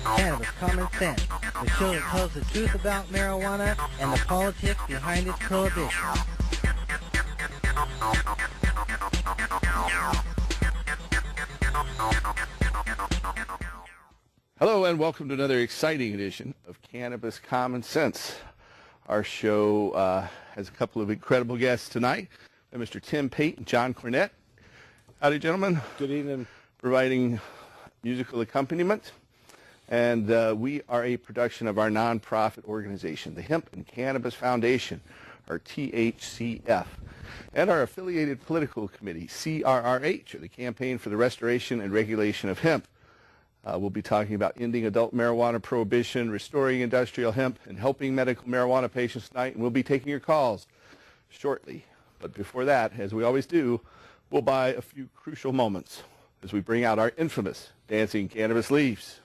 Cannabis Common Sense, the show that tells the truth about marijuana and the politics behind its prohibition. Hello and welcome to another exciting edition of Cannabis Common Sense. Our show has a couple of incredible guests tonight. Mr. Tim Pate and John Cornett. Howdy, gentlemen. Good evening. Providing musical accompaniment. And we are a production of our nonprofit organization, the Hemp and Cannabis Foundation, or THCF, and our affiliated political committee, CRRH, or the Campaign for the Restoration and Regulation of Hemp. We'll be talking about ending adult marijuana prohibition, restoring industrial hemp, and helping medical marijuana patients tonight. And we'll be taking your calls shortly. But before that, as we always do, we'll buy a few crucial moments as we bring out our infamous dancing cannabis leaves.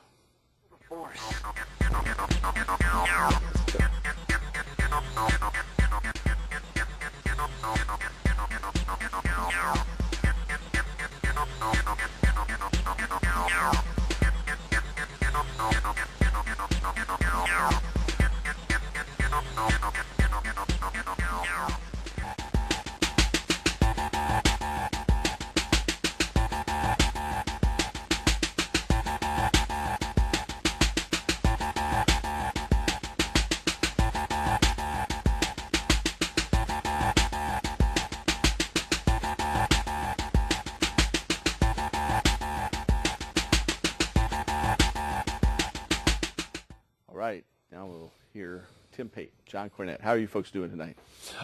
Right, now we'll hear Tim Pate, John Cornett. How are you folks doing tonight?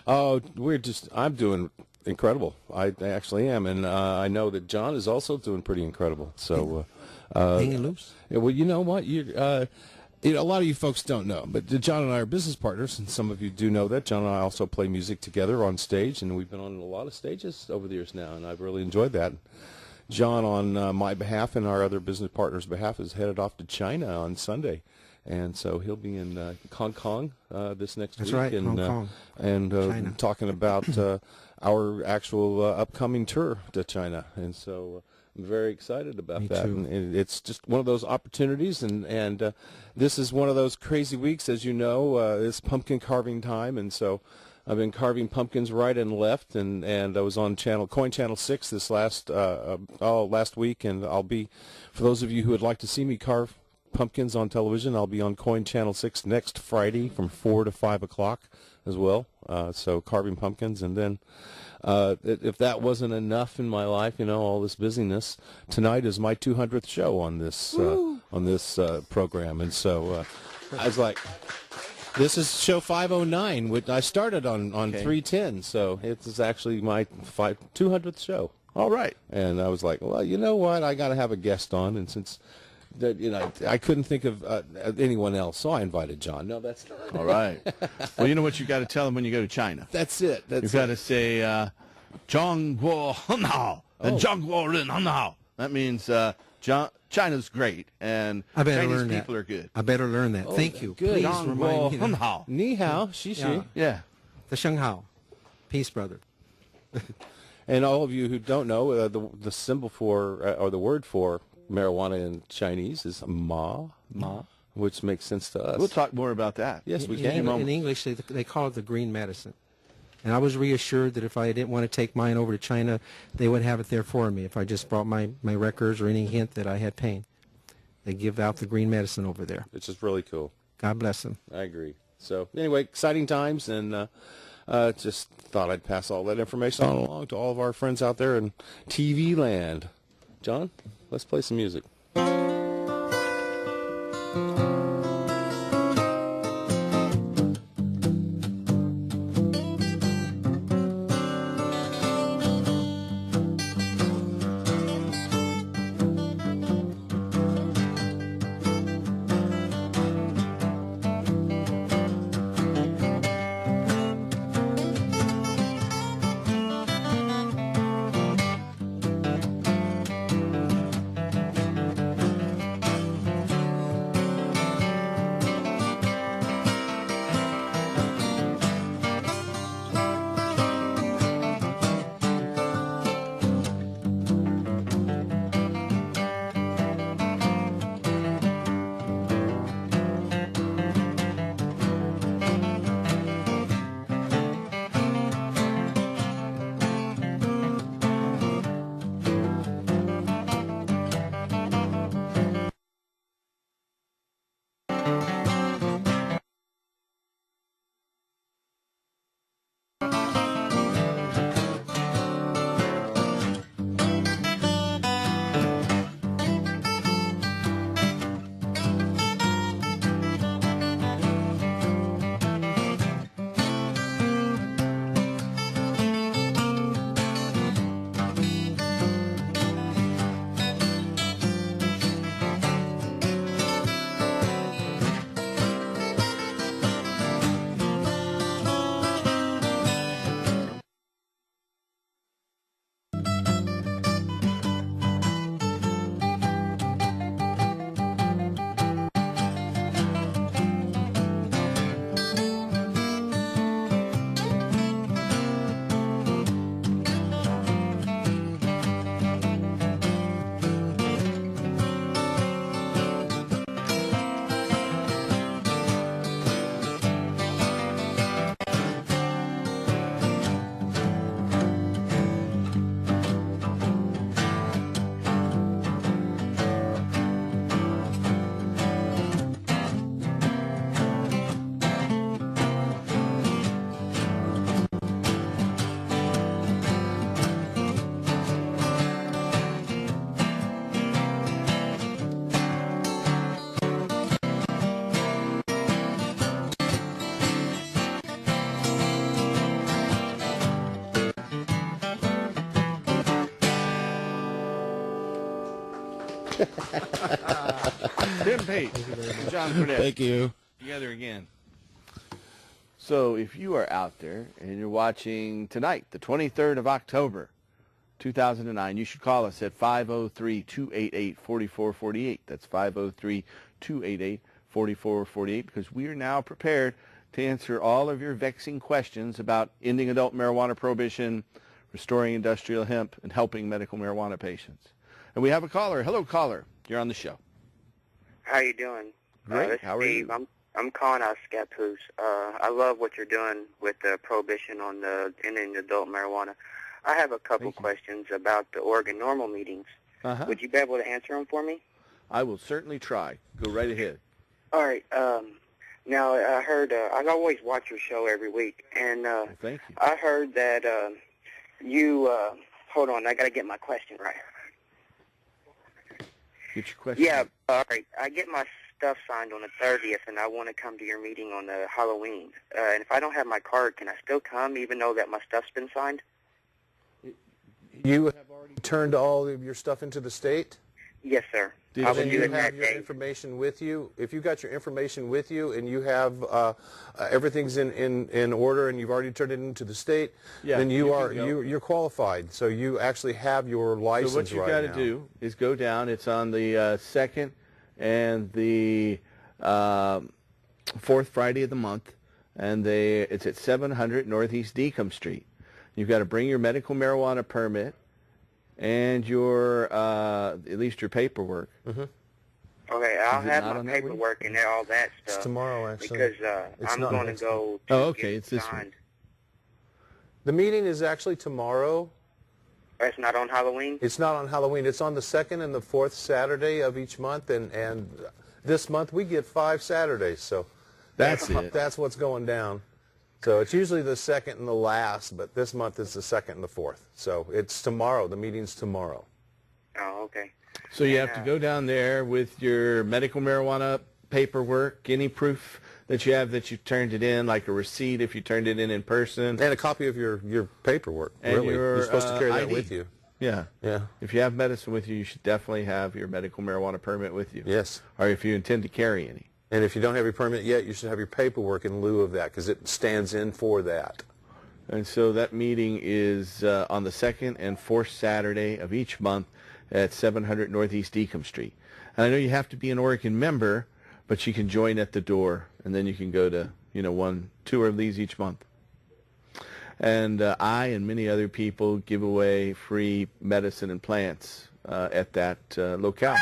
I'm doing incredible. I actually am, and I know that John is also doing pretty incredible. So, hanging loose. Yeah, well, you know what? A lot of you folks don't know, but John and I are business partners, and some of you do know that. John and I also play music together on stage, and we've been on a lot of stages over the years now, and I've really enjoyed that. John, on my behalf and our other business partners' behalf, is headed off to China on Sunday. And so he'll be in Hong Kong this next week. That's right, and, Hong Kong. And talking about our actual upcoming tour to China. And so I'm very excited about Me that. too. And it's just one of those opportunities. And this is one of those crazy weeks, as you know. It's pumpkin carving time. And so I've been carving pumpkins right and left. And I was on Coin Channel 6 this last week. And I'll be, for those of you who would like to see me carve pumpkins on television, I'll be on Coin Channel 6 next Friday from 4 to 5 o'clock as well. So carving pumpkins. And then if that wasn't enough in my life, all this busyness, tonight is my 200th show on this program. And so I was like, this is show 509, which I started on 310. So it is actually my 200th show. All right. And I was like, well, you know what? I got to have a guest on. And since I couldn't think of anyone else, so I invited John. No, that's not. All right. Well, you know what you got to tell them when you go to China? That's it. You've got to say, "Zhong Guo Hen Hao," and "Zhong Guo Ren Hen Hao." That means China's great, and Chinese people are good. I better learn that. Thank you. Good. Please Zhong remind Guo me. Hen Hao. Ni hao, xi. Yeah. The Sheng Hao. Peace, brother. And all of you who don't know, the symbol for, or the word for marijuana in Chinese is ma, which makes sense to us. We'll talk more about that. Yes, we can. In English, they call it the green medicine. And I was reassured that if I didn't want to take mine over to China, they would have it there for me. If I just brought my records or any hint that I had pain, they give out the green medicine over there. It's just really cool. God bless them. I agree. So anyway, exciting times, and just thought I'd pass all that information on along to all of our friends out there in TV land. John, let's play some music. Tim Pate, John Burnett. Thank you. Together again. So if you are out there and you're watching tonight, the 23rd of October, 2009, you should call us at 503-288-4448. That's 503-288-4448, because we are now prepared to answer all of your vexing questions about ending adult marijuana prohibition, restoring industrial hemp, and helping medical marijuana patients. And we have a caller. Hello, caller. You're on the show. How you doing? Great. This is How are Steve. you? I'm calling out Scappoose. I love what you're doing with the prohibition on the ending adult marijuana. I have a couple questions about the Oregon Normal meetings. Uh-huh. Would you be able to answer them for me? I will certainly try. Go right ahead. All right. Now, I heard, I always watch your show every week, and Well, thank you. I heard that you, hold on, I got to get my question right. Get your question. Yeah, all right. I get my stuff signed on the 30th, and I want to come to your meeting on the Halloween. And if I don't have my card, can I still come, even though that my stuff's been signed? You have already turned all of your stuff into the state? Yes, sir. Did I Then will you do it have that your day. information with you. If you got your information with you and you have everything's in order and you've already turned it into the state, Yeah, then you you can go. you're qualified. So you actually have your license So what you've right got to now. do is go down. It's on the second and the fourth Friday of the month, and it's at 700 Northeast Decombe Street. You've got to bring your medical marijuana permit and your at least your paperwork. Okay, I'll Is it have not my on that week? paperwork and all that stuff. It's tomorrow, actually. Because It's I'm not going to next go to Oh, okay, get it's this signed. week. The meeting is actually tomorrow. It's not on Halloween? It's not on Halloween. It's on the second and the fourth Saturday of each month, and this month we get 5 Saturdays. So That's it. That's what's going down. So it's usually the second and the last, but this month is the second and the fourth. So it's tomorrow. The meeting's tomorrow. Oh, okay. So you have to go down there with your medical marijuana paperwork, any proof that you have that you turned it in, like a receipt if you turned it in person. And a copy of your paperwork, And really. your, You're supposed to carry that ID. with you. Yeah. Yeah. If you have medicine with you, you should definitely have your medical marijuana permit with you. Yes. Or if you intend to carry any. And if you don't have your permit yet, you should have your paperwork in lieu of that because it stands in for that. And so that meeting is on the second and fourth Saturday of each month at 700 Northeast Decombe Street. And I know you have to be an Oregon member, but you can join at the door, and then you can go to, 2 of these each month. And I and many other people give away free medicine and plants at that locale.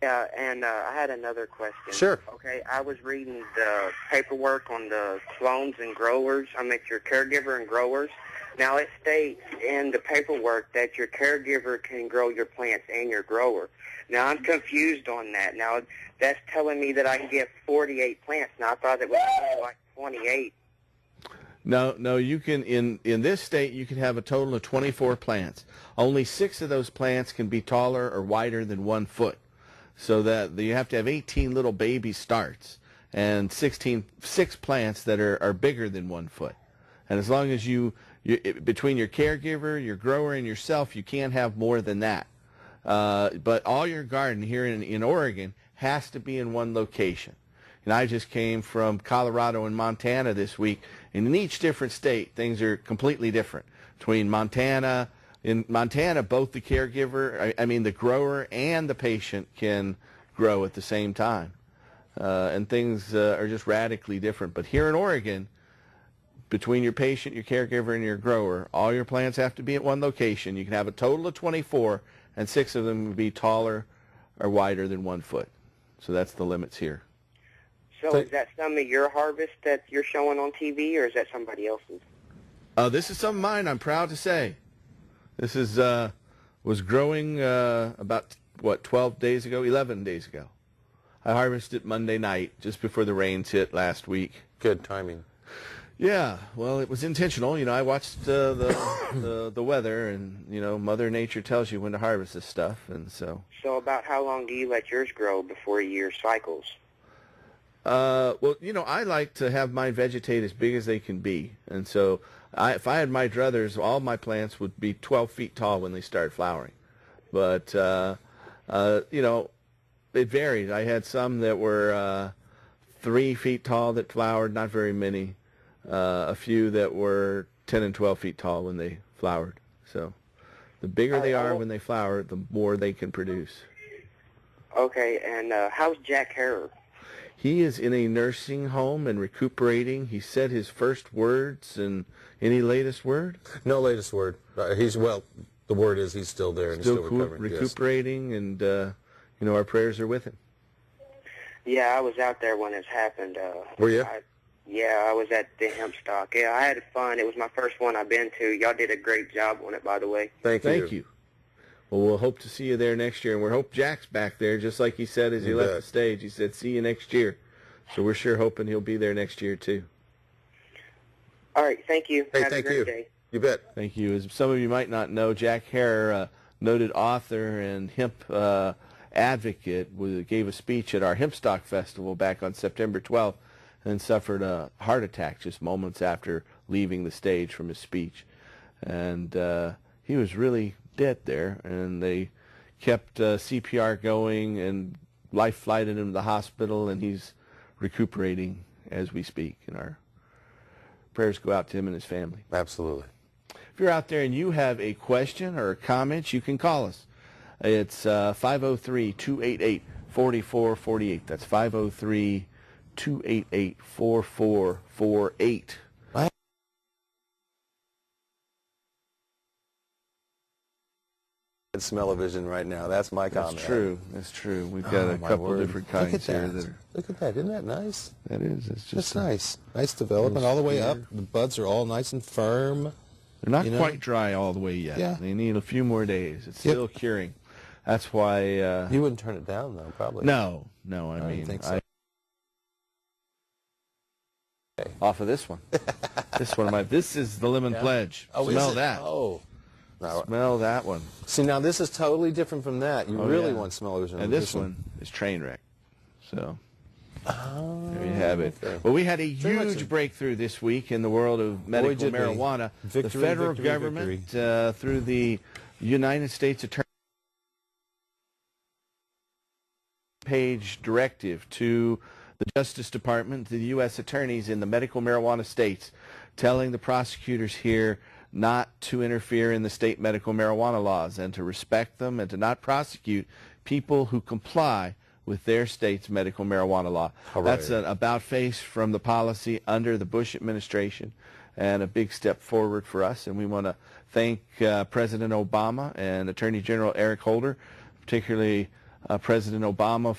Yeah, and I had another question. Sure. Okay, I was reading the paperwork on the clones and growers. Your caregiver and growers. Now, it states in the paperwork that your caregiver can grow your plants and your grower. Now, I'm confused on that. Now, that's telling me that I can get 48 plants. Now, I thought it was only like 28. No, you can, in this state, you can have a total of 24 plants. Only 6 of those plants can be taller or wider than 1 foot. So that you have to have 18 little baby starts and 6 plants that are bigger than 1 foot. And as long as you between your caregiver, your grower, and yourself, you can't have more than that. But all your garden here in Oregon has to be in one location. And I just came from Colorado and Montana this week, and in each different state, things are completely different. In Montana, both the caregiver, the grower and the patient can grow at the same time. And things are just radically different. But here in Oregon, between your patient, your caregiver, and your grower, all your plants have to be at one location. You can have a total of 24, and 6 of them would be taller or wider than 1 foot. So that's the limits here. So is that some of your harvest that you're showing on TV, or is that somebody else's? This is some of mine, I'm proud to say. This is was growing about, 11 days ago. I harvested Monday night, just before the rains hit last week. Good timing. Yeah, well, it was intentional. I watched the weather, and, Mother Nature tells you when to harvest this stuff, and so. So about how long do you let yours grow before your cycles? Well, I like to have mine vegetate as big as they can be, and so if I had my druthers, all my plants would be 12 feet tall when they start flowering. But, you know, it varied. I had some that were 3 feet tall that flowered, not very many. A few that were 10 and 12 feet tall when they flowered. So the bigger they are when they flower, the more they can produce. Okay, and how's Jack Harrer? He is in a nursing home and recuperating. He said his first words, and any latest word? No latest word. Well, the word is he's still there and Still he's still recovering. recuperating, yes. And you know, our prayers are with him. Yeah, I was out there when this happened. Were you? Yeah, I was at the hemp stock. Yeah, I had fun. It was my first one I've been to. Y'all did a great job on it, by the way. Thank you. Well, we'll hope to see you there next year, and we hope Jack's back there, just like he said as he left the stage. He said, see you next year. So we're sure hoping he'll be there next year, too. All right, thank you. Hey, Have thank a great you. day. You bet. Thank you. As some of you might not know, Jack Harrer, noted author and hemp advocate, gave a speech at our Hemp Stock Festival back on September 12th and suffered a heart attack just moments after leaving the stage from his speech. And he was really dead there, and they kept CPR going and life flighted him to the hospital, and he's recuperating as we speak. And our prayers go out to him and his family. Absolutely. If you're out there and you have a question or a comment, you can call us. It's 503-288-4448. That's 503-288-4448. Smell-o-vision right now. That's my comment. That's true. That's true. We've got a couple different kinds here. Look at that. Isn't that nice? That is. It's just nice. Nice development all the way up. The buds are all nice and firm. They're not quite dry all the way yet. Yeah. They need a few more days. It's still curing. That's why... you wouldn't turn it down, though, probably. No. I don't mean... think so. Off of this one. This is the lemon pledge. Oh, Smell is it? that. Oh. Smell that one. See, now this is totally different from that. You really want smell-o-vision. And this one is train wreck. So... there you have it. Okay. Well, we had a huge breakthrough this week in the world of medical marijuana. The federal government, through the United States Attorney page directive to the Justice Department, to the U.S. attorneys in the medical marijuana states, telling the prosecutors here not to interfere in the state medical marijuana laws and to respect them and to not prosecute people who comply with their state's medical marijuana law. That's an about-face from the policy under the Bush administration and a big step forward for us. And we want to thank President Obama and Attorney General Eric Holder, particularly President Obama,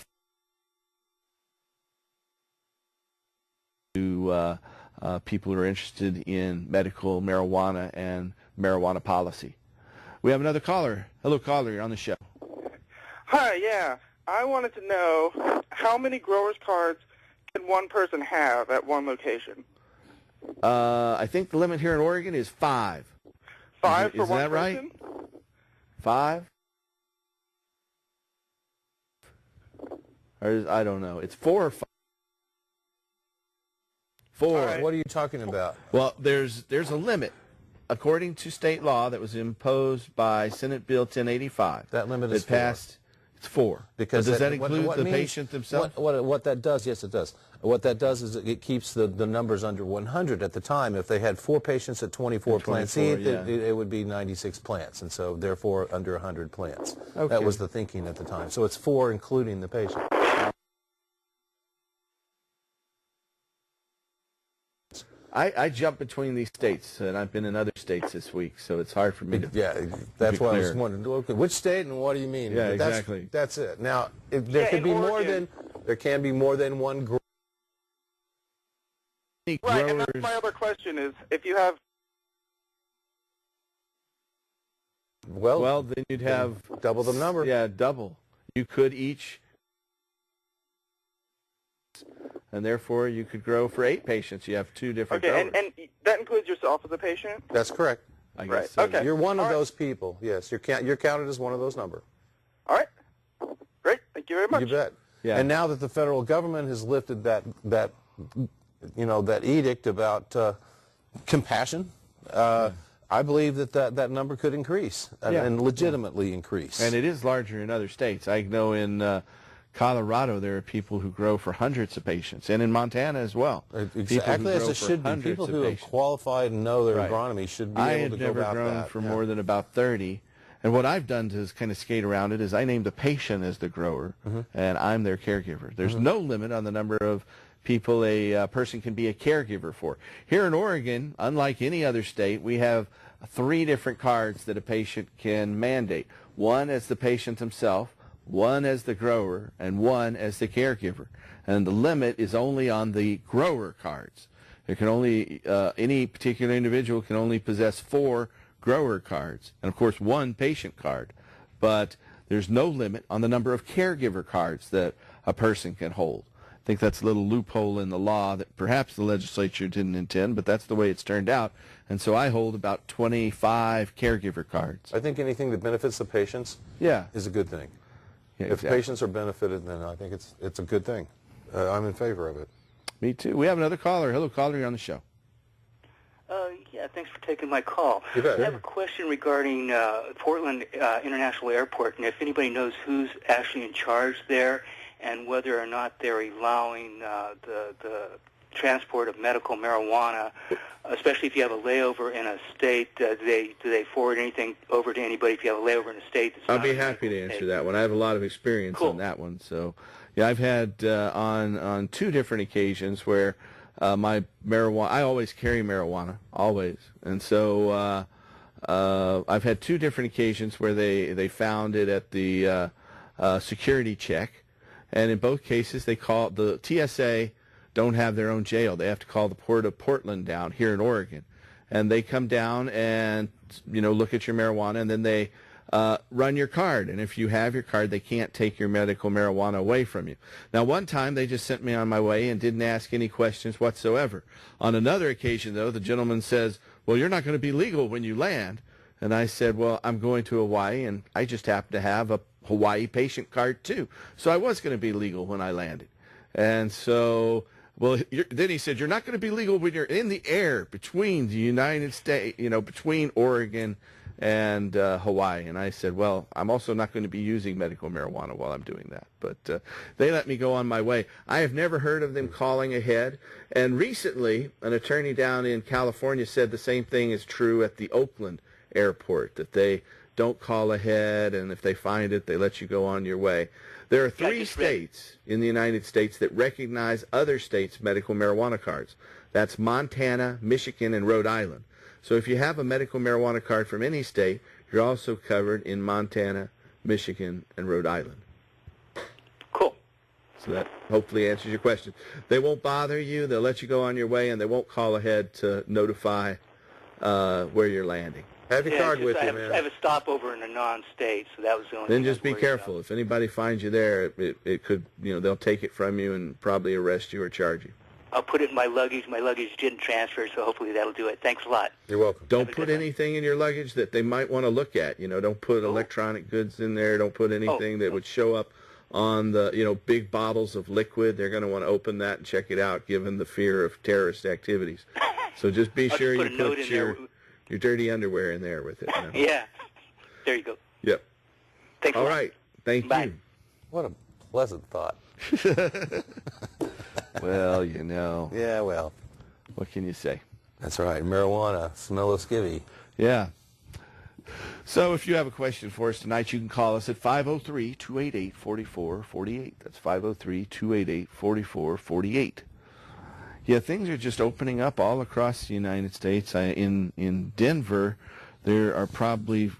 to people who are interested in medical marijuana and marijuana policy. We have another caller. Hello, caller. You're on the show. Hi, yeah. I wanted to know how many growers cards can one person have at one location? I think the limit here in Oregon is 5. 5 for one person? Is that right? 5? Or I don't know. It's 4 or 5. 4. Right. What are you talking about? Well, there's a limit. According to state law that was imposed by Senate Bill 1085. That limit is 4. It's 4. Because does that include the patient themselves? What that does, yes, it does. What that does is it keeps the numbers under 100 at the time. If they had 4 patients at 24 plants each, it would be 96 plants, and so therefore under 100 plants. Okay. That was the thinking at the time. So it's 4 including the patient. I jump between these states, and I've been in other states this week, so it's hard for me to. Yeah, that's why I was wondering. Okay, which state and what do you mean? Yeah, exactly. That's it. Now, if there could be more than one group. Right, and that's my other question is if you have. Well, then you'd have double the number. Yeah, double. You could each. And therefore, you could grow for 8 patients. You have 2 different growers. And that includes yourself as a patient? That's correct. I guess so. Okay. You're one of those people. Yes, you're counted as one of those numbers. All right. Great. Thank you very much. You bet. Yeah. And now that the federal government has lifted that edict about compassion, I believe that number could increase and legitimately increase. And it is larger in other states. I know in Colorado there are people who grow for hundreds of patients, and in Montana as well. Exactly as it should be. People who have qualified and know their agronomy should be able to go about that. I had never grown for more than about 30. And what I've done to kind of skate around it is I named the patient as the grower, and I'm their caregiver. There's no limit on the number of people a person can be a caregiver for. Here in Oregon, unlike any other state, we have 3 different cards that a patient can mandate. One as the patient himself, one as the grower, and one as the caregiver. And the limit is only on the grower cards. There can only, any particular individual can only possess 4 grower cards, and of course 1 patient card. But there's no limit on the number of caregiver cards that a person can hold. I think that's a little loophole in the law that perhaps the legislature didn't intend, but that's the way it's turned out. And so I hold about 25 caregiver cards. I think anything that benefits the patients is a good thing. Yeah, if patients are benefited, then I think it's a good thing. I'm in favor of it. Me too. We have another caller. Hello, caller. You're on the show. Yeah, thanks for taking my call. You bet. I have a question regarding Portland International Airport, and if anybody knows who's actually in charge there, and whether or not they're allowing the transport of medical marijuana, especially if you have a layover in a state. Do they forward anything over to anybody if you have a layover in a state? I'll be happy to answer that one. I have a lot of experience on that one. So, yeah, I've had on 2 different occasions where my marijuana, I always carry marijuana, always. And so I've had 2 different occasions where they found it at the security check. And in both cases, they call the TSA don't have their own jail. They have to call the Port of Portland down here in Oregon. And they come down and, look at your marijuana, and then they run your card. And if you have your card, they can't take your medical marijuana away from you. Now, one time they just sent me on my way and didn't ask any questions whatsoever. On another occasion, though, the gentleman says, well, you're not going to be legal when you land. And I said, well, I'm going to Hawaii, and I just happen to have a Hawaii patient card, too. So I was going to be legal when I landed. And so, well, then he said, you're not going to be legal when you're in the air between the United States, between Oregon and Hawaii. And I said, well, I'm also not going to be using medical marijuana while I'm doing that. But they let me go on my way. I have never heard of them calling ahead. And recently, an attorney down in California said the same thing is true at the Oakland airport, that they don't call ahead, and if they find it, they let you go on your way. There are 3 states in the United States that recognize other states' medical marijuana cards. That's Montana, Michigan, and Rhode Island. So if you have a medical marijuana card from any state, you're also covered in Montana, Michigan, and Rhode Island. Cool. So that hopefully answers your question. They won't bother you. They'll let you go on your way, and they won't call ahead to notify where you're landing. Have your card with you, man. I have a stopover in a non-state, so that was the only Then thing. just be careful. If anybody finds you there, it could, they'll take it from you and probably arrest you or charge you. I'll put it in my luggage. My luggage didn't transfer, so hopefully that'll do it. Thanks a lot. You're welcome. Don't put anything in your luggage that they might want to look at. Don't put electronic goods in there. Don't put anything that would show up on the, big bottles of liquid. They're going to want to open that and check it out, given the fear of terrorist activities. So just be sure you put your dirty underwear in there with it. Yeah. There you go. Yep. Thanks. All right. Thank you. What a pleasant thought. Well, Yeah, well. what can you say? That's right. Marijuana. Smell of skivvy. Yeah. So if you have a question for us tonight, you can call us at 503-288-4448. That's 503-288-4448. Yeah, things are just opening up all across the United States. In Denver, there are probably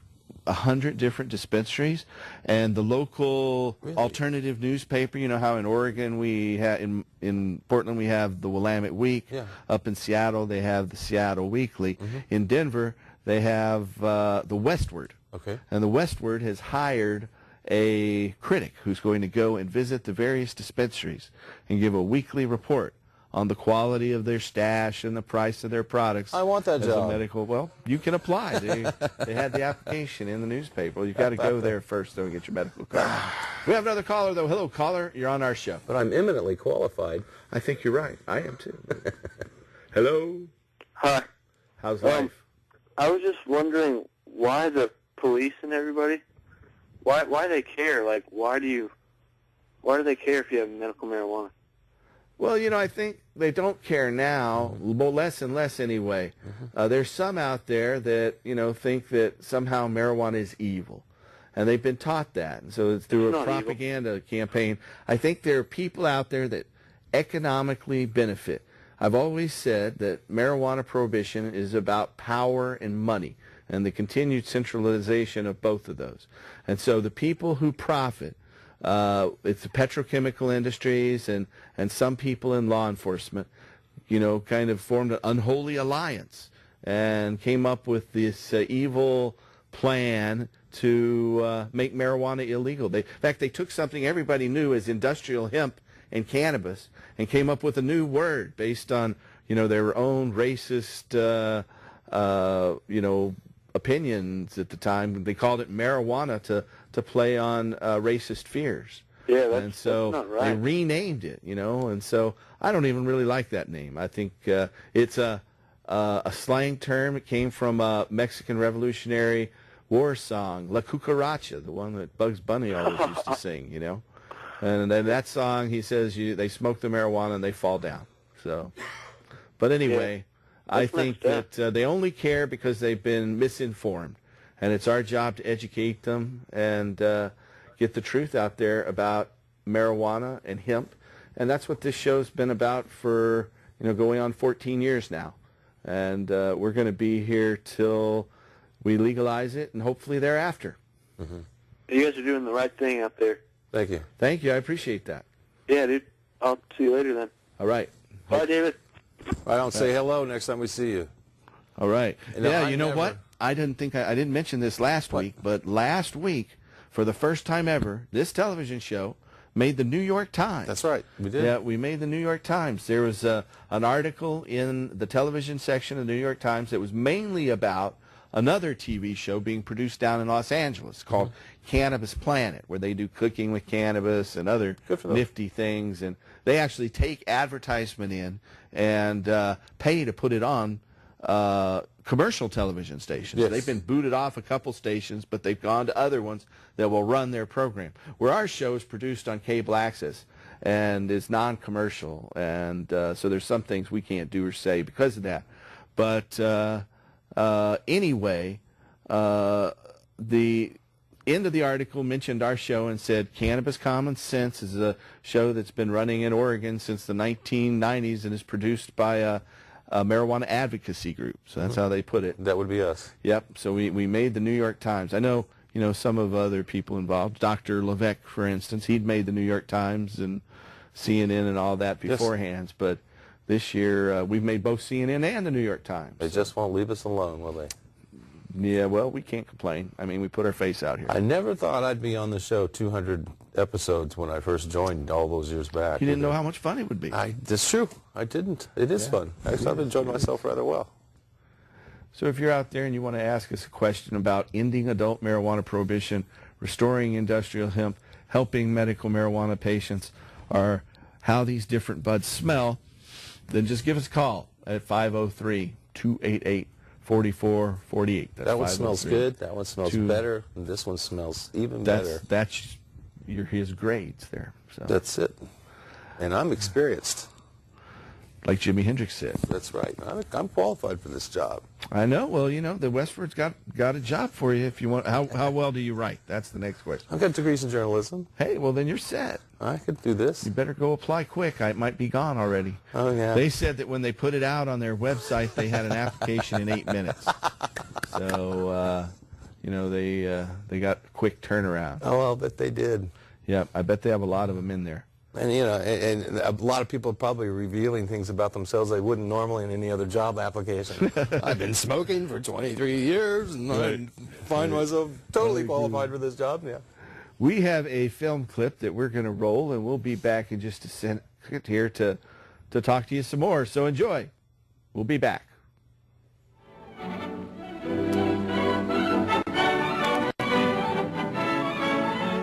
100 different dispensaries, and the local alternative newspaper. You know how in Oregon we have, in Portland we have the Willamette Week. Yeah. Up in Seattle they have the Seattle Weekly. In Denver they have the Westward. Okay. And the Westward has hired a critic who's going to go and visit the various dispensaries and give a weekly report on the quality of their stash and the price of their products. I want that job. Well, you can apply. They had the application in the newspaper. You've got to go there first, though, and get your medical card. We have another caller, though. Hello, caller. You're on our show. But I'm eminently qualified. I think you're right. I am, too. Hello. Hi. How's life? I was just wondering why the police and everybody, why they care? Like, why do they care if you have medical marijuana? Well, I think they don't care now, well, less and less anyway. There's some out there that, think that somehow marijuana is evil. And they've been taught that. And so it's through a propaganda campaign. I think there are people out there that economically benefit. I've always said that marijuana prohibition is about power and money and the continued centralization of both of those. And so the people who profit, it's the petrochemical industries and some people in law enforcement, kind of formed an unholy alliance and came up with this evil plan to make marijuana illegal. In fact, they took something everybody knew as industrial hemp and cannabis and came up with a new word based on, their own racist, opinions at the time. They called it marijuana to play on racist fears. Yeah, that's not right. They renamed it, and so I don't even really like that name. I think it's a slang term. It came from a Mexican Revolutionary War song, La Cucaracha, the one that Bugs Bunny always used to sing, And then that song, he says, they smoke the marijuana and they fall down. So, but anyway, I think that they only care because they've been misinformed. And it's our job to educate them and get the truth out there about marijuana and hemp. And that's what this show's been about for, going on 14 years now. And we're going to be here till we legalize it and hopefully thereafter. You guys are doing the right thing out there. Thank you. Thank you. I appreciate that. Yeah, dude. I'll see you later then. All right. Bye, David. I don't say hello next time we see you. All right. What? I didn't mention this last week, but last week, for the first time ever, this television show made the New York Times. That's right. We did. Yeah, we made the New York Times. There was an article in the television section of the New York Times that was mainly about another TV show being produced down in Los Angeles called Cannabis Planet, where they do cooking with cannabis and other nifty things. And they actually take advertisement in and pay to put it on commercial television stations. Yes. They've been booted off a couple stations, but they've gone to other ones that will run their program. Where our show is produced on cable access and is non-commercial. And so there's some things we can't do or say because of that. But anyway, the end of the article mentioned our show and said Cannabis Common Sense is a show that's been running in Oregon since the 1990s and is produced by a marijuana advocacy group. So that's how they put it. That would be us. Yep. So we made the New York Times. I know, some of other people involved. Dr. Levesque, for instance, he'd made the New York Times and CNN and all that beforehand. Yes. But this year, we've made both CNN and the New York Times. They just won't leave us alone, will they? Yeah, well, we can't complain. I mean, we put our face out here. I never thought I'd be on the show 200 episodes when I first joined all those years back. You didn't know how much fun it would be. That's true. I didn't. It is fun. Actually, I've enjoyed myself rather well. So if you're out there and you want to ask us a question about ending adult marijuana prohibition, restoring industrial hemp, helping medical marijuana patients, or how these different buds smell, then just give us a call at 503-288-4448. That one smells good. That one smells better. And this one smells even better. That's his grades there. So. That's it. And I'm experienced. Like Jimi Hendrix said. That's right. I'm qualified for this job. I know. Well, the Westford's got a job for you if you want. How well do you write? That's the next question. I've got degrees in journalism. Hey, well, then you're set. I could do this. You better go apply quick. I might be gone already. Oh, yeah. They said that when they put it out on their website, they had an application in 8 minutes. So, they got a quick turnaround. Oh, I'll bet they did. Yeah, I bet they have a lot of them in there. And, and a lot of people are probably revealing things about themselves they wouldn't normally in any other job application. I've been smoking for 23 years, and I find myself totally qualified for this job. Yeah. We have a film clip that we're going to roll, and we'll be back in just a second here to talk to you some more. So enjoy. We'll be back.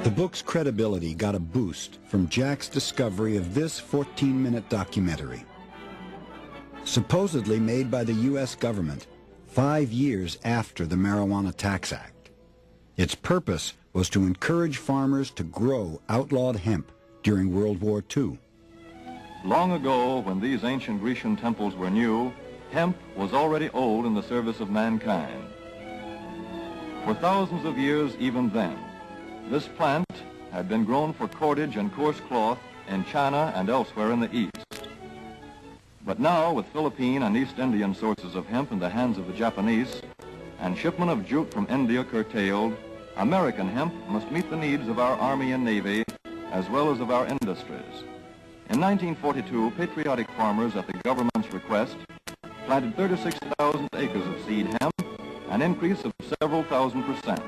The book's credibility got a boost from Jack's discovery of this 14-minute documentary. Supposedly made by the U.S. government, 5 years after the Marijuana Tax Act. Its purpose was to encourage farmers to grow outlawed hemp during World War II. Long ago, when these ancient Grecian temples were new, hemp was already old in the service of mankind. For thousands of years even then, this plant had been grown for cordage and coarse cloth in China and elsewhere in the East. But now, with Philippine and East Indian sources of hemp in the hands of the Japanese, and shipment of jute from India curtailed, American hemp must meet the needs of our Army and Navy, as well as of our industries. In 1942, patriotic farmers, at the government's request, planted 36,000 acres of seed hemp, an increase of several thousand%.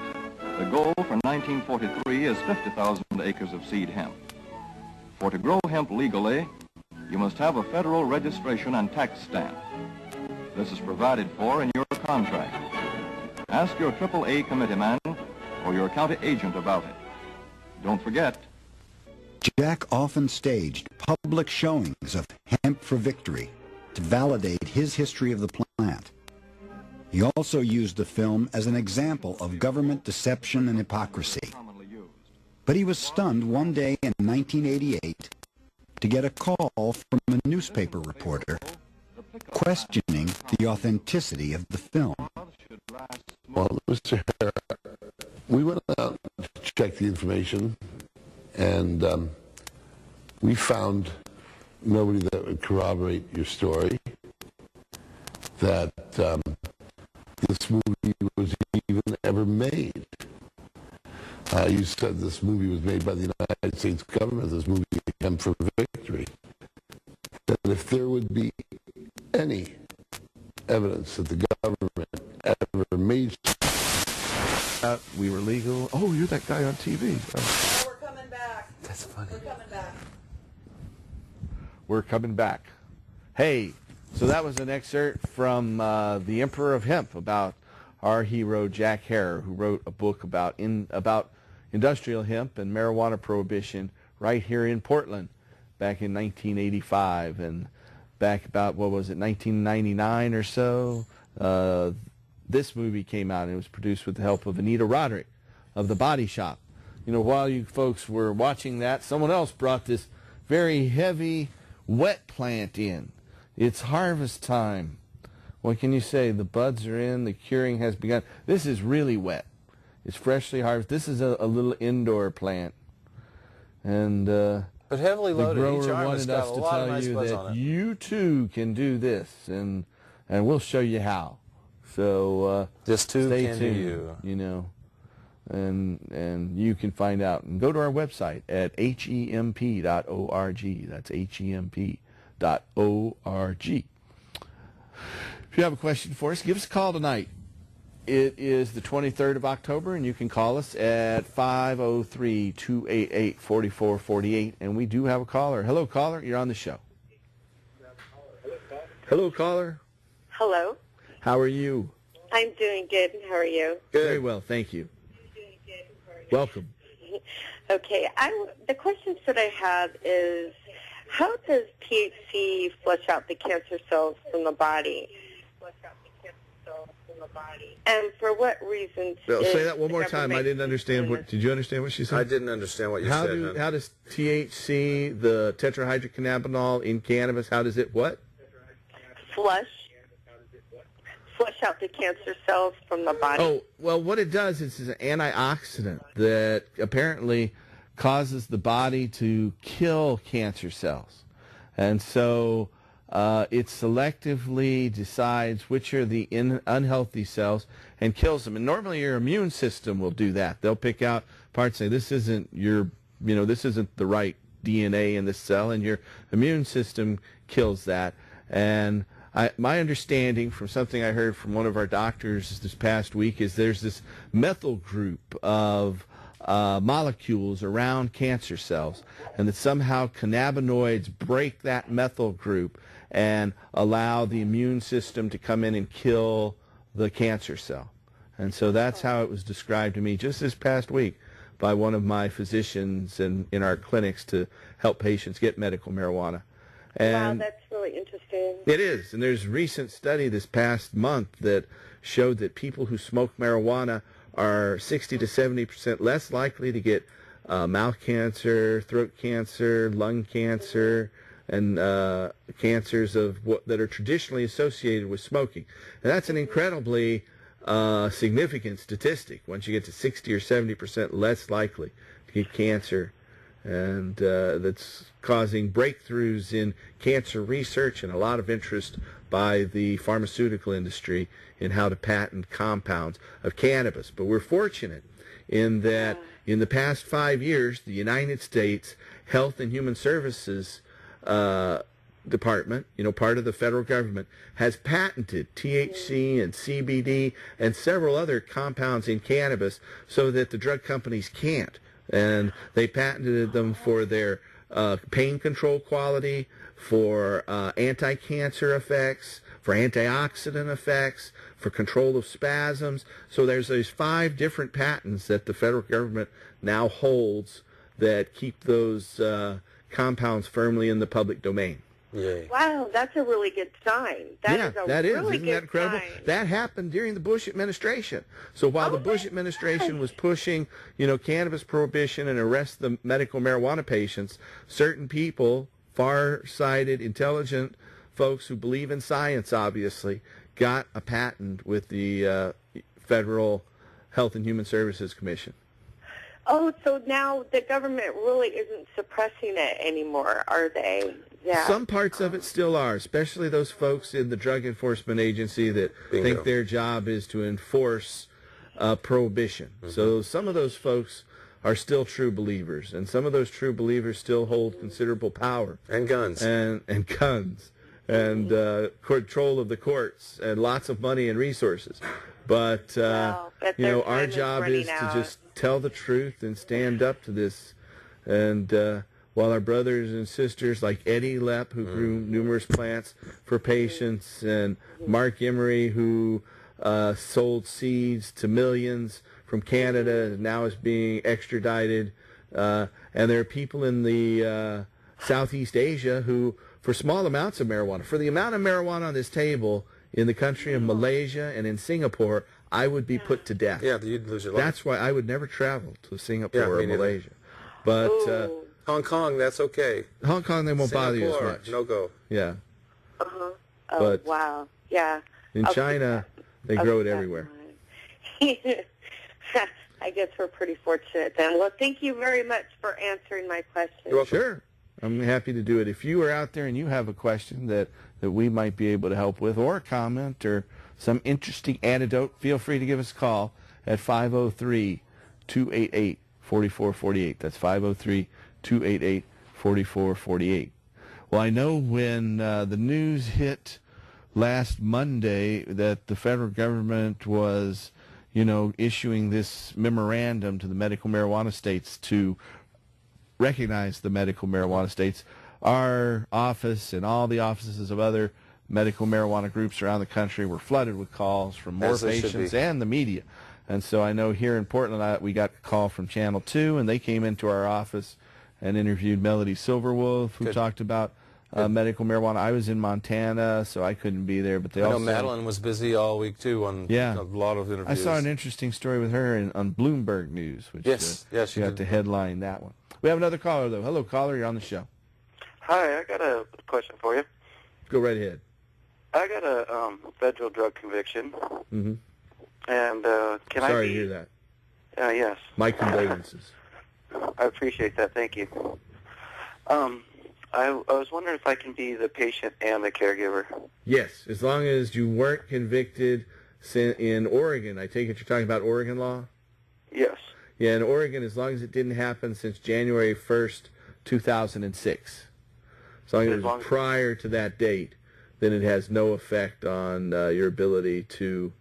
The goal for 1943 is 50,000 acres of seed hemp. For to grow hemp legally, you must have a federal registration and tax stamp. This is provided for in your contract. Ask your AAA committeeman or your county agent about it. Don't forget, Jack often staged public showings of Hemp for Victory to validate his history of the plant. He also used the film as an example of government deception and hypocrisy. But he was stunned one day in 1988 to get a call from a newspaper reporter questioning the authenticity of the film. Well, Mr. Hare, we went out to check the information, and we found nobody that would corroborate your story, that this movie was even ever made. You said this movie was made by the United States government, this movie Hemp for Victory. That if there would be any evidence that the government ever made we were legal. Oh, you're that guy on TV. Oh, we're coming back. That's funny. We're coming back. We're coming back. Hey, so that was an excerpt from The Emperor of Hemp about our hero Jack Hare, who wrote a book about industrial hemp and marijuana prohibition right here in Portland back in 1985, and back about, what was it, 1999 or so, this movie came out, and it was produced with the help of Anita Roderick of The Body Shop. You know, while you folks were watching that, someone else brought this very heavy wet plant in. It's harvest time. What can you say? The buds are in, the curing has begun. This is really wet. It's freshly harvested. This is a little indoor plant. And but heavily loaded. The grower each arm wanted got us a to lot of tell nice you buds that on it. you too can do this, and we'll show you how. So this too stay can tuned, do you. You know, and you can find out and go to our website at hemp.org. That's hemp.org. If you have a question for us, give us a call tonight. It is the 23rd of October, and you can call us at 503-288-4448. And we do have a caller. Hello, caller. You're on the show. Hello, caller. Hello. How are you? I'm doing good. How are you? Very well, thank you. Welcome. Okay. The questions that I have is, how does THC flush out the cancer cells from the body? And for what reasons? Well, say that one more time. I didn't understand. Did you understand what she said? I didn't understand what you said. How does THC, the tetrahydrocannabinol in cannabis, how does it what? Flush out the cancer cells from the body. Oh, well, what it does is it's an antioxidant that apparently causes the body to kill cancer cells. And so it selectively decides which are the unhealthy cells and kills them. And normally your immune system will do that. They'll pick out parts and say, this isn't this isn't the right DNA in this cell, and your immune system kills that. And my understanding from something I heard from one of our doctors this past week is there's this methyl group of molecules around cancer cells, and that somehow cannabinoids break that methyl group and allow the immune system to come in and kill the cancer cell. And so that's how it was described to me just this past week by one of my physicians in our clinics to help patients get medical marijuana. And wow, that's really interesting. it is, and there's a recent study this past month that showed that people who smoke marijuana are 60 to 70% less likely to get mouth cancer, throat cancer, lung cancer, and cancers that are traditionally associated with smoking. And that's an incredibly significant statistic. Once you get to 60 or 70% less likely to get cancer, and that's causing breakthroughs in cancer research and a lot of interest by the pharmaceutical industry in how to patent compounds of cannabis. But we're fortunate in that in the past 5 years, the United States Health and Human Services Department, part of the federal government, has patented THC and CBD and several other compounds in cannabis so that the drug companies can't. And they patented them for their pain control quality, for anti-cancer effects, for antioxidant effects, for control of spasms. So there's these 5 different patents that the federal government now holds that keep those compounds firmly in the public domain. Yay. Wow, that's a really good sign. That is really Isn't that incredible? sign. That happened during the Bush administration. So while the Bush administration was pushing, cannabis prohibition and arrest the medical marijuana patients, certain people, far-sighted, intelligent folks who believe in science, obviously, got a patent with the Federal Health and Human Services Commission. Oh, so now the government really isn't suppressing it anymore, are they? Yeah. Some parts of it still are, especially those folks in the Drug Enforcement Agency that think their job is to enforce prohibition. So some of those folks are still true believers, and some of those true believers still hold considerable power. And guns. And guns. And control of the courts, and lots of money and resources. But, our job is to just tell the truth and stand up to this. And while our brothers and sisters like Eddie Lepp, who grew numerous plants for patients, and Mark Emery, who sold seeds to millions from Canada and now is being extradited. And there are people in the Southeast Asia who, for small amounts of marijuana, for the amount of marijuana on this table in the country of Malaysia and in Singapore, I would be put to death. Yeah, you'd lose your life. That's why I would never travel to Singapore or Malaysia. But Hong Kong, that's okay. Hong Kong, they won't bother you as much. No go. Yeah. Oh, But wow. Yeah. in China, they grow it everywhere. I guess we're pretty fortunate then. Well, thank you very much for answering my question. Sure. I'm happy to do it. If you are out there and you have a question that we might be able to help with, or a comment, or some interesting anecdote, feel free to give us a call at 503-288-4448. That's 503-288-4448. Well, I know when the news hit last Monday that the federal government was, issuing this memorandum to the medical marijuana states to recognize the medical marijuana states, our office and all the offices of other medical marijuana groups around the country were flooded with calls from more patients and the media. And so I know here in Portland we got a call from Channel 2, and they came into our office and interviewed Melody Silverwolf, who talked about medical marijuana. I was in Montana, so I couldn't be there. But they also, Madeline was busy all week, too, on a lot of interviews. I saw an interesting story with her on Bloomberg News, which she got to headline that one. We have another caller, though. Hello, caller. You're on the show. Hi, I got a question for you. Go right ahead. I got a federal drug conviction. Mm-hmm. And can I Sorry to hear that. Yes. My condolences. I appreciate that. Thank you. I was wondering if I can be the patient and the caregiver. Yes, as long as you weren't convicted in Oregon. I take it you're talking about Oregon law? Yes. Yeah, in Oregon, as long as it didn't happen since January 1st, 2006. As long as it was prior to that date, then it has no effect on your ability to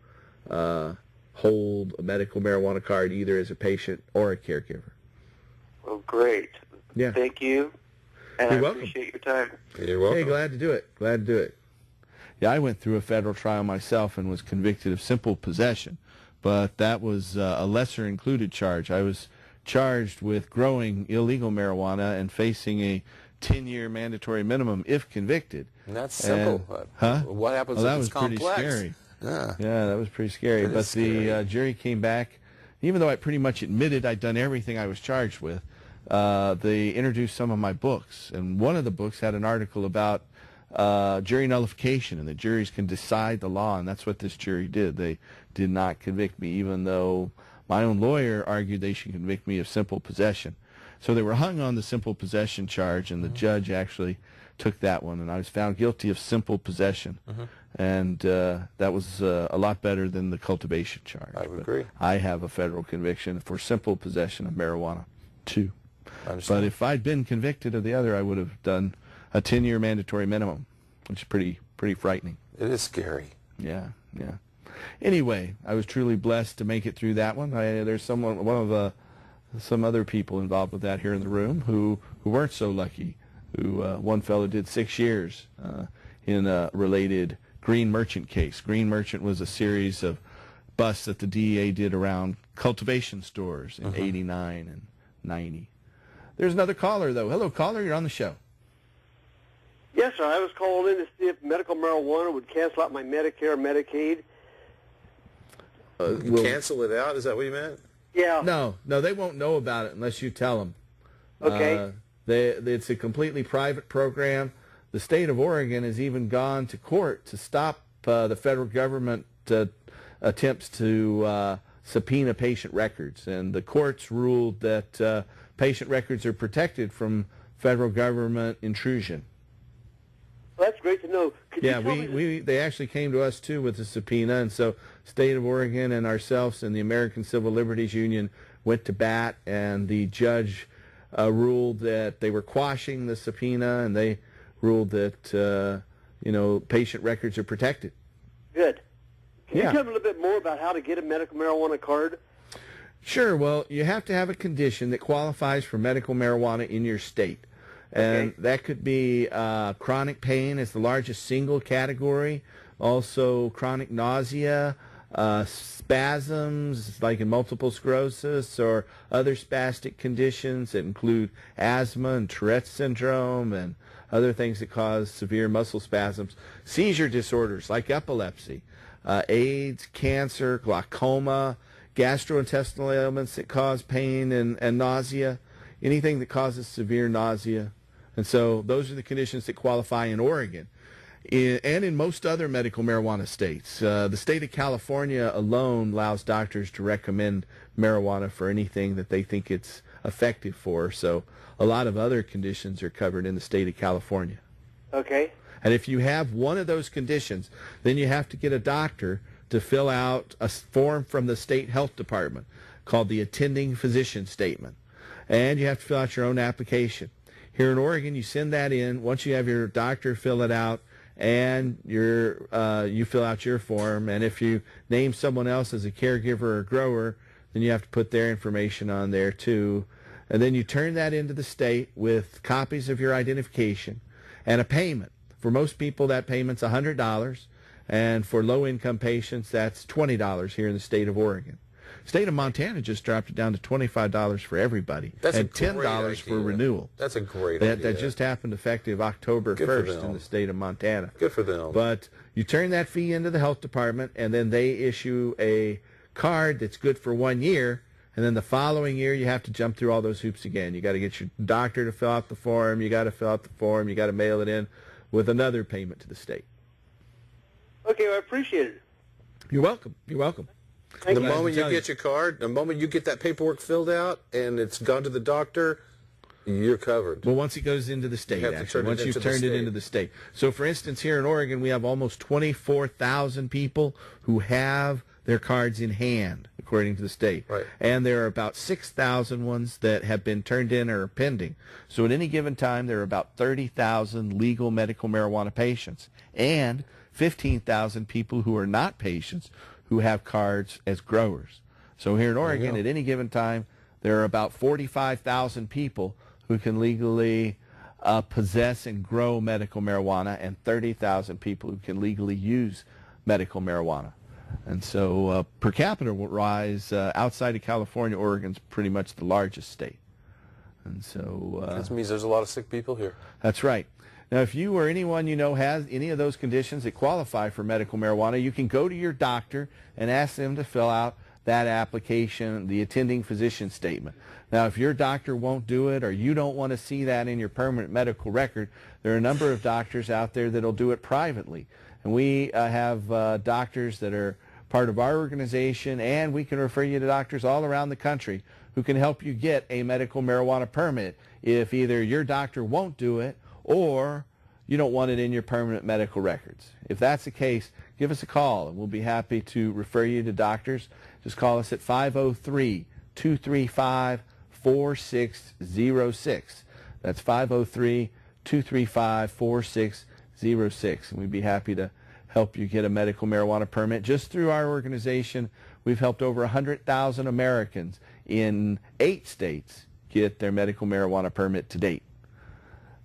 hold a medical marijuana card either as a patient or a caregiver. Well, great. Yeah. Thank you. And You're I welcome. appreciate your time. You're welcome. Hey, glad to do it. Glad to do it. Yeah, I went through a federal trial myself and was convicted of simple possession, but that was a lesser included charge. I was charged with growing illegal marijuana and facing a 10-year mandatory minimum if convicted. And that's simple. Huh? What happens that if it's was pretty complex? scary. Yeah. Yeah, that was pretty scary. But the jury came back, even though I pretty much admitted I'd done everything I was charged with, they introduced some of my books. And one of the books had an article about jury nullification, and the juries can decide the law, and that's what this jury did. They did not convict me, even though my own lawyer argued they should convict me of simple possession. So they were hung on the simple possession charge, and the judge actually took that one, and I was found guilty of simple possession. And that was a lot better than the cultivation charge. I would agree. I have a federal conviction for simple possession of marijuana, too. But if I'd been convicted of the other, I would have done a 10-year mandatory minimum, which is pretty frightening. It is scary. Yeah, yeah. Anyway, I was truly blessed to make it through that one. There's some other people involved with that here in the room who weren't so lucky. One fellow did 6 years in a related Green Merchant case. Green Merchant was a series of busts that the DEA did around cultivation stores in 89 and 90. There's another caller, though. Hello, caller. You're on the show. Yes, sir. I was calling in to see if medical marijuana would cancel out my Medicare or Medicaid. Cancel it out? Is that what you meant? Yeah. No, they won't know about it unless you tell them. Okay. It's a completely private program. The state of Oregon has even gone to court to stop the federal government attempts to subpoena patient records, and the courts ruled that patient records are protected from federal government intrusion. Well, that's great to know. Yeah, they actually came to us too with a subpoena, and so state of Oregon and ourselves and the American Civil Liberties Union went to bat, and the judge ruled that they were quashing the subpoena, and they ruled that patient records are protected. Good. Can you tell me a little bit more about how to get a medical marijuana card? Sure. Well, you have to have a condition that qualifies for medical marijuana in your state. And that could be chronic pain is the largest single category. Also chronic nausea, spasms like in multiple sclerosis, or other spastic conditions that include asthma and Tourette's syndrome and other things that cause severe muscle spasms. Seizure disorders like epilepsy, AIDS, cancer, glaucoma, gastrointestinal ailments that cause pain and nausea, anything that causes severe nausea. And so those are the conditions that qualify in Oregon and in most other medical marijuana states. The state of California alone allows doctors to recommend marijuana for anything that they think it's effective for. So a lot of other conditions are covered in the state of California. Okay. And if you have one of those conditions, then you have to get a doctor to fill out a form from the state health department called the attending physician statement. And you have to fill out your own application. Here in Oregon, you send that in. Once you have your doctor fill it out, and you fill out your form. And if you name someone else as a caregiver or grower, then you have to put their information on there too. And then you turn that into the state with copies of your identification and a payment. For most people, that payment's $100, and for low-income patients, that's $20 here in the state of Oregon. State of Montana just dropped it down to $25 for everybody. That's and a great $10 for idea. renewal. That's a great idea. That just happened effective October 1st in the state of Montana. Good for them. But you turn that fee into the health department, and then they issue a card that's good for 1 year, and then the following year you have to jump through all those hoops again. You got to get your doctor to fill out the form. You got to fill out the form. You got to mail it in with another payment to the state. Okay, well, I appreciate it. You're welcome. You're welcome. The moment you get your card, the moment you get that paperwork filled out and it's gone to the doctor, you're covered. Well, once it goes into the state, once you've turned it into the state. So, for instance, here in Oregon, we have almost 24,000 people who have their cards in hand, according to the state. Right. And there are about 6,000 ones that have been turned in or are pending. So at any given time, there are about 30,000 legal medical marijuana patients and 15,000 people who are not patients who have cards as growers. So here in Oregon, at any given time, there are about 45,000 people who can legally possess and grow medical marijuana, and 30,000 people who can legally use medical marijuana. And so per capita rise, outside of California, Oregon's pretty much the largest state. And so that means there's a lot of sick people here. That's right. Now, if you or anyone you know has any of those conditions that qualify for medical marijuana, you can go to your doctor and ask them to fill out that application, the attending physician statement. Now, if your doctor won't do it or you don't want to see that in your permanent medical record, there are a number of doctors out there that will do it privately. And we have doctors that are part of our organization, and we can refer you to doctors all around the country who can help you get a medical marijuana permit if either your doctor won't do it or you don't want it in your permanent medical records. If that's the case, give us a call, and we'll be happy to refer you to doctors. Just call us at 503-235-4606. That's 503-235-4606, and we'd be happy to help you get a medical marijuana permit. Just through our organization, we've helped over 100,000 Americans in 8 states get their medical marijuana permit to date.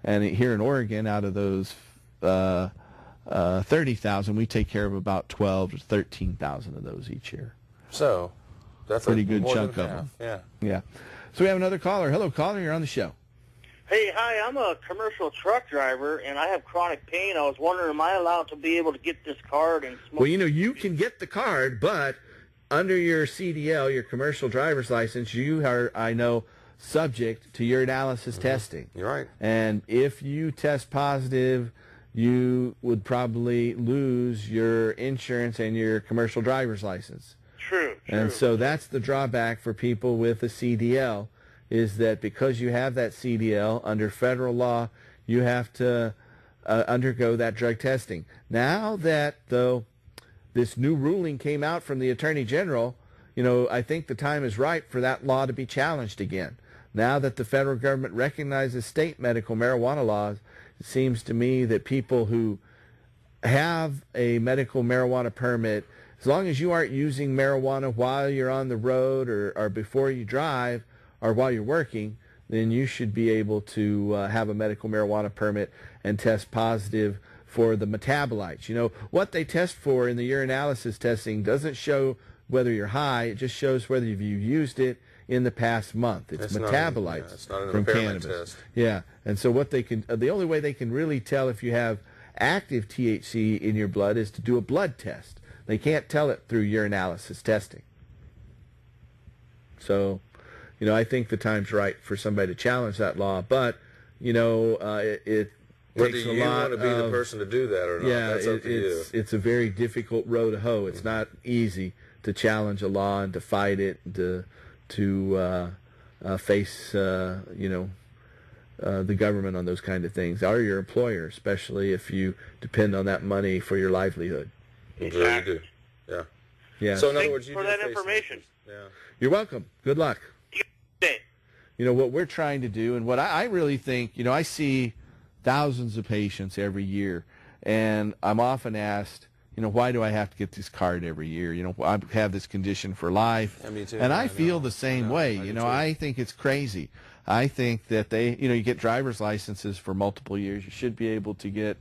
And here in Oregon, out of those 30,000, we take care of about 12 to 13,000 of those each year. So that's pretty good more chunk than of half. them. Yeah. Yeah. So we have another caller. Hello, caller. You're on the show. Hey, hi, I'm a commercial truck driver, and I have chronic pain. I was wondering, am I allowed to be able to get this card and smoke? Well, you know, you can get the card, but under your CDL, your commercial driver's license, you are, I know, subject to urinalysis testing. You're right. And if you test positive, you would probably lose your insurance and your commercial driver's license. True. And so that's the drawback for people with a CDL, is that because you have that CDL, under federal law, you have to undergo that drug testing. Now that, though, this new ruling came out from the Attorney General, you know, I think the time is right for that law to be challenged again. Now that the federal government recognizes state medical marijuana laws, it seems to me that people who have a medical marijuana permit, as long as you aren't using marijuana while you're on the road or before you drive or while you're working, then you should be able to have a medical marijuana permit and test positive for the metabolites. You know, what they test for in the urinalysis testing doesn't show whether you're high. It just shows whether you've used it in the past month. It's metabolites it's not an from impairment cannabis. test. Yeah, and so what they can, the only way they can really tell if you have active THC in your blood is to do a blood test. They can't tell it through urinalysis testing. So, you know, I think the time's right for somebody to challenge that law, but, you know, it Whether takes a you lot want to be the of, person to do that or not, yeah, that's up to you. it's a very difficult road to hoe. It's not easy to challenge a law and to fight it, and to face, you know, the government on those kind of things, or your employer, especially if you depend on that money for your livelihood. Exactly. You do. Yeah. Yeah. So in other Thanks words, you for do that face information. Yeah. You're welcome. Good luck. Day. You know, what we're trying to do, and what I really think, you know, I see thousands of patients every year, and I'm often asked, you know, why do I have to get this card every year? You know, I have this condition for life. Yeah, me too. And I I feel know. the same I know. way. I You do know, too. I think it's crazy. I think that you get driver's licenses for multiple years. You should be able to get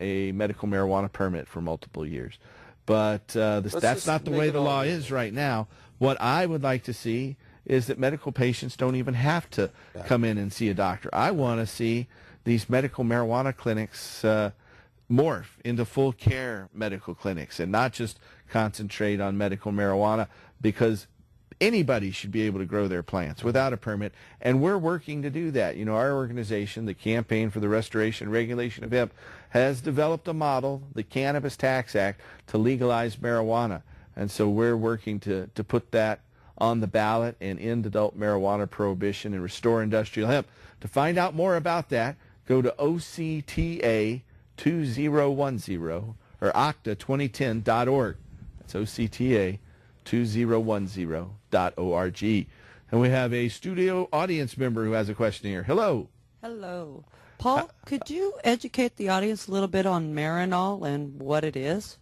a medical marijuana permit for multiple years. But that's just not the make way it the all law legal. is right now. What I would like to see is that medical patients don't even have to come in and see a doctor. I want to see these medical marijuana clinics morph into full care medical clinics and not just concentrate on medical marijuana, because anybody should be able to grow their plants without a permit, and we're working to do that. You know, our organization, the Campaign for the Restoration and Regulation of Hemp, has developed a model, the Cannabis Tax Act, to legalize marijuana, and so we're working to put that on the ballot and end adult marijuana prohibition and restore industrial hemp. To find out more about that, go to OCTA 2010 or octa2010.org. That's OCTA 2010.org. And we have a studio audience member who has a question here. Hello. Hello. Paul, could you educate the audience a little bit on Marinol and what it is?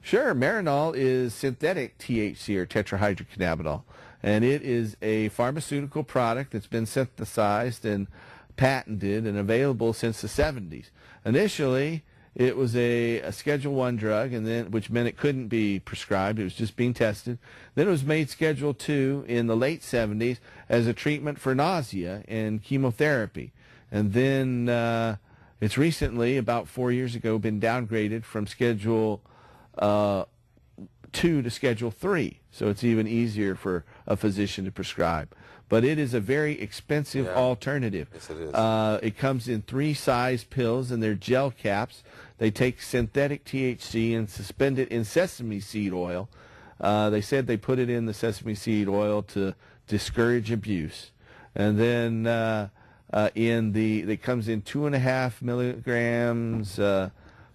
Sure. Marinol is synthetic THC, or tetrahydrocannabinol, and it is a pharmaceutical product that's been synthesized and patented and available since the 70s. Initially, it was a Schedule 1 drug, and then which meant it couldn't be prescribed. It was just being tested. Then it was made Schedule 2 in the late 70s as a treatment for nausea and chemotherapy. And then it's recently, about 4 years ago, been downgraded from Schedule 2 to Schedule 3. So it's even easier for a physician to prescribe. But it is a very expensive alternative. Yes, it is. It comes in 3 size pills, and they're gel caps. They take synthetic THC and suspend it in sesame seed oil. They said they put it in the sesame seed oil to discourage abuse. And then it comes in 2.5 milligrams,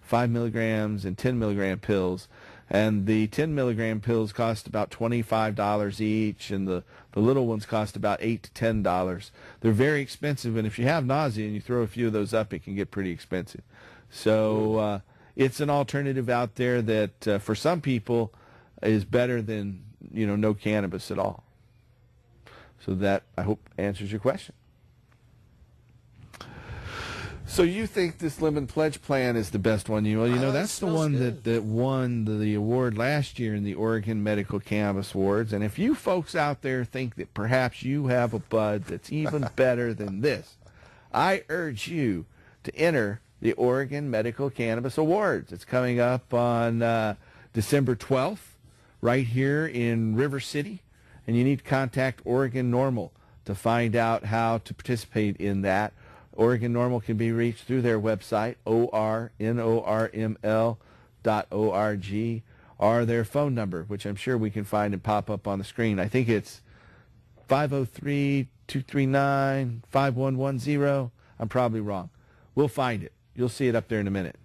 5 milligrams, and 10 milligram pills. And the 10 milligram pills cost about $25 each, and the little ones cost about $8 to $10. They're very expensive, and if you have nausea and you throw a few of those up, it can get pretty expensive. So it's an alternative out there that for some people is better than no cannabis at all. So that, I hope, answers your question. So you think this Lemon Pledge plan is the best one? That's the one that won the award last year in the Oregon Medical Cannabis Awards. And if you folks out there think that perhaps you have a bud that's even better than this, I urge you to enter the Oregon Medical Cannabis Awards. It's coming up on December 12th right here in River City. And you need to contact Oregon Normal to find out how to participate in that. Oregon Normal can be reached through their website, ornorml.org, or their phone number, which I'm sure we can find and pop up on the screen. I think it's 503-239-5110. I'm probably wrong. We'll find it. You'll see it up there in a minute.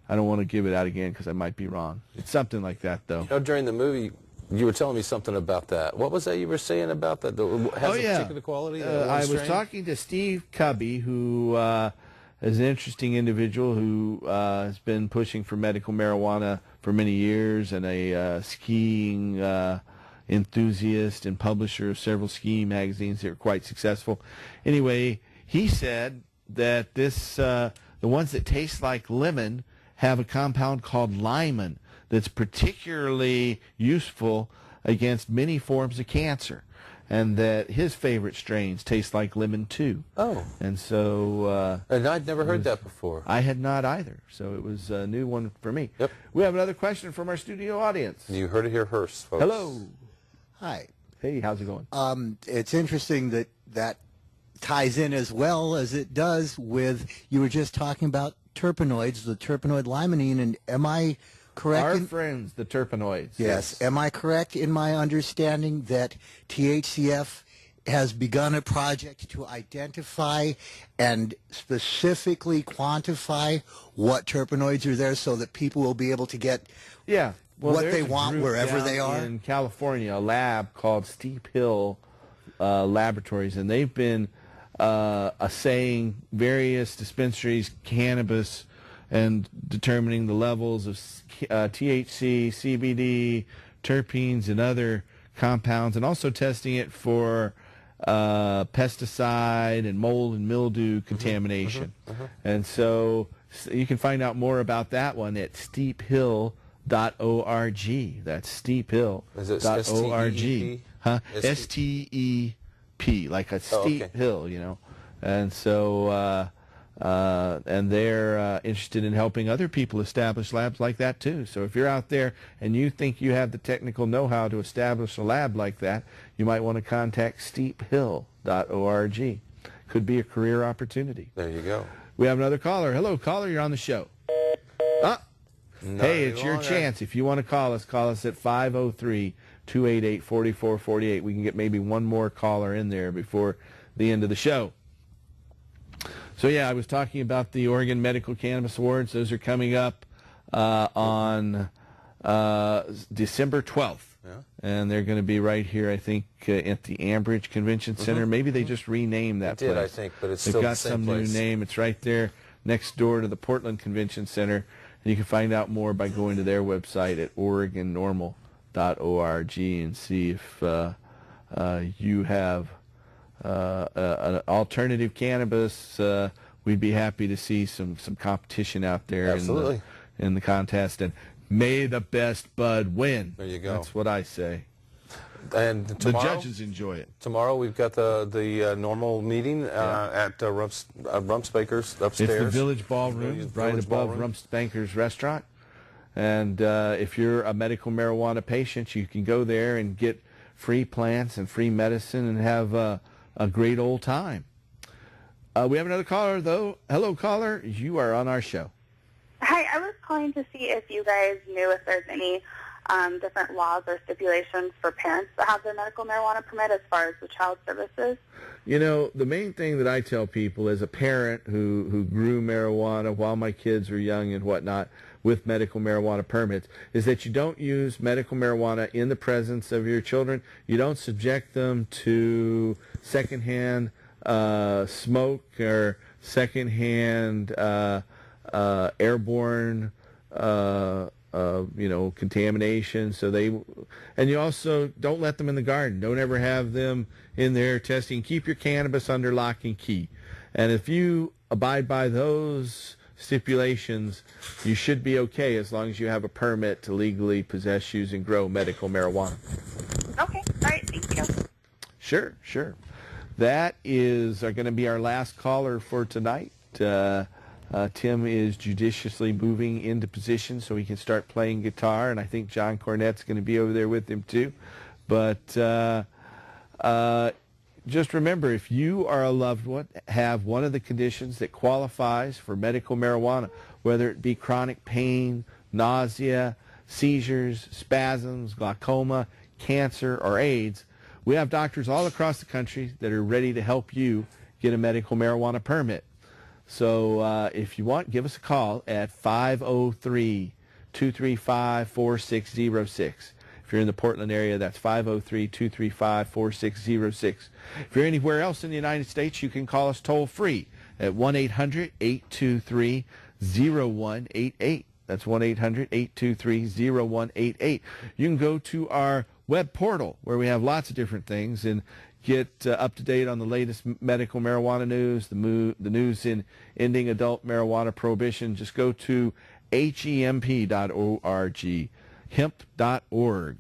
I don't want to give it out again because I might be wrong. It's something like that, though. During the movie, you were telling me something about that. What was that you were saying about that? Has a particular quality? I was talking to Steve Cubby, who is an interesting individual who has been pushing for medical marijuana for many years, and a skiing enthusiast and publisher of several skiing magazines that are quite successful. Anyway, he said that the ones that taste like lemon have a compound called limonene that's particularly useful against many forms of cancer, and that his favorite strains taste like lemon too. Oh. And so... and I'd never heard that before. I had not either, so it was a new one for me. Yep. We have another question from our studio audience. You heard it here first, folks. Hello. Hi. Hey, how's it going? It's interesting that ties in as well as it does with, you were just talking about terpenoids, the terpenoid limonene, and am I correct? Our friends, the terpenoids. Yes. Am I correct in my understanding that THCF has begun a project to identify and specifically quantify what terpenoids are there so that people will be able to get what they want wherever they are? In California, a lab called Steep Hill Laboratories, and they've been assaying various dispensaries, cannabis, and determining the levels of THC, CBD, terpenes, and other compounds, and also testing it for pesticide and mold and mildew contamination. And so you can find out more about that one at steephill.org. That's steephill.org. Huh? S-T-E-P, like a steep hill, And so, and they're interested in helping other people establish labs like that too. So if you're out there and you think you have the technical know-how to establish a lab like that, you might want to contact steephill.org. Could be a career opportunity. There you go. We have another caller. Hello, caller. You're on the show. Hey, it's your chance. If you want to call us at 503-288-4448. We can get maybe one more caller in there before the end of the show. So, yeah, I was talking about the Oregon Medical Cannabis Awards. Those are coming up on December 12th. Yeah. And they're going to be right here, I think, at the Ambridge Convention Center. Maybe they just renamed that place. They did, I think, but it's They've still got the same some place. new name. It's right there next door to the Portland Convention Center. And you can find out more by going to their website at oregonnormal.org and see if you have an alternative cannabis we'd be happy to see some competition out there. Absolutely. In the contest, and may the best bud win. There you go. That's what I say. And tomorrow, the judges enjoy it. Tomorrow we've got the normal meeting at Rumpsbaker's upstairs. It's the Village Ballroom, right above Rumpsbaker's restaurant. And if you're a medical marijuana patient, you can go there and get free plants and free medicine and have a great old time. We have another caller, though. Hello, caller. You are on our show. Hi, I was calling to see if you guys knew if there's any different laws or stipulations for parents that have their medical marijuana permit as far as the child services. You know, the main thing that I tell people as a parent who grew marijuana while my kids were young and whatnot with medical marijuana permits is that you don't use medical marijuana in the presence of your children. You don't subject them to secondhand smoke or secondhand airborne contamination. And you also don't let them in the garden. Don't ever have them in there testing. Keep your cannabis under lock and key. And if you abide by those stipulations, you should be okay as long as you have a permit to legally possess, use, and grow medical marijuana. Okay. All right. Thank you. Sure. That is going to be our last caller for tonight. Tim is judiciously moving into position so he can start playing guitar, and I think John Cornette's going to be over there with him too. But just remember, if you are a loved one, have one of the conditions that qualifies for medical marijuana, whether it be chronic pain, nausea, seizures, spasms, glaucoma, cancer, or AIDS, we have doctors all across the country that are ready to help you get a medical marijuana permit. So if you want, give us a call at 503-235-4606. If you're in the Portland area, that's 503-235-4606. If you're anywhere else in the United States, you can call us toll-free at 1-800-823-0188. That's 1-800-823-0188. You can go to our web portal where we have lots of different things and get up to date on the latest medical marijuana news, the news in ending adult marijuana prohibition. Just go to hemp.org, hemp.org.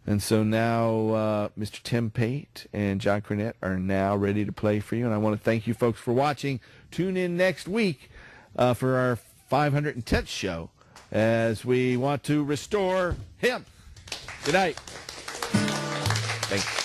And so now Mr. Tim Pate and John Cornette are now ready to play for you. And I want to thank you folks for watching. Tune in next week for our 510th show as we want to restore hemp. Good night. Thanks.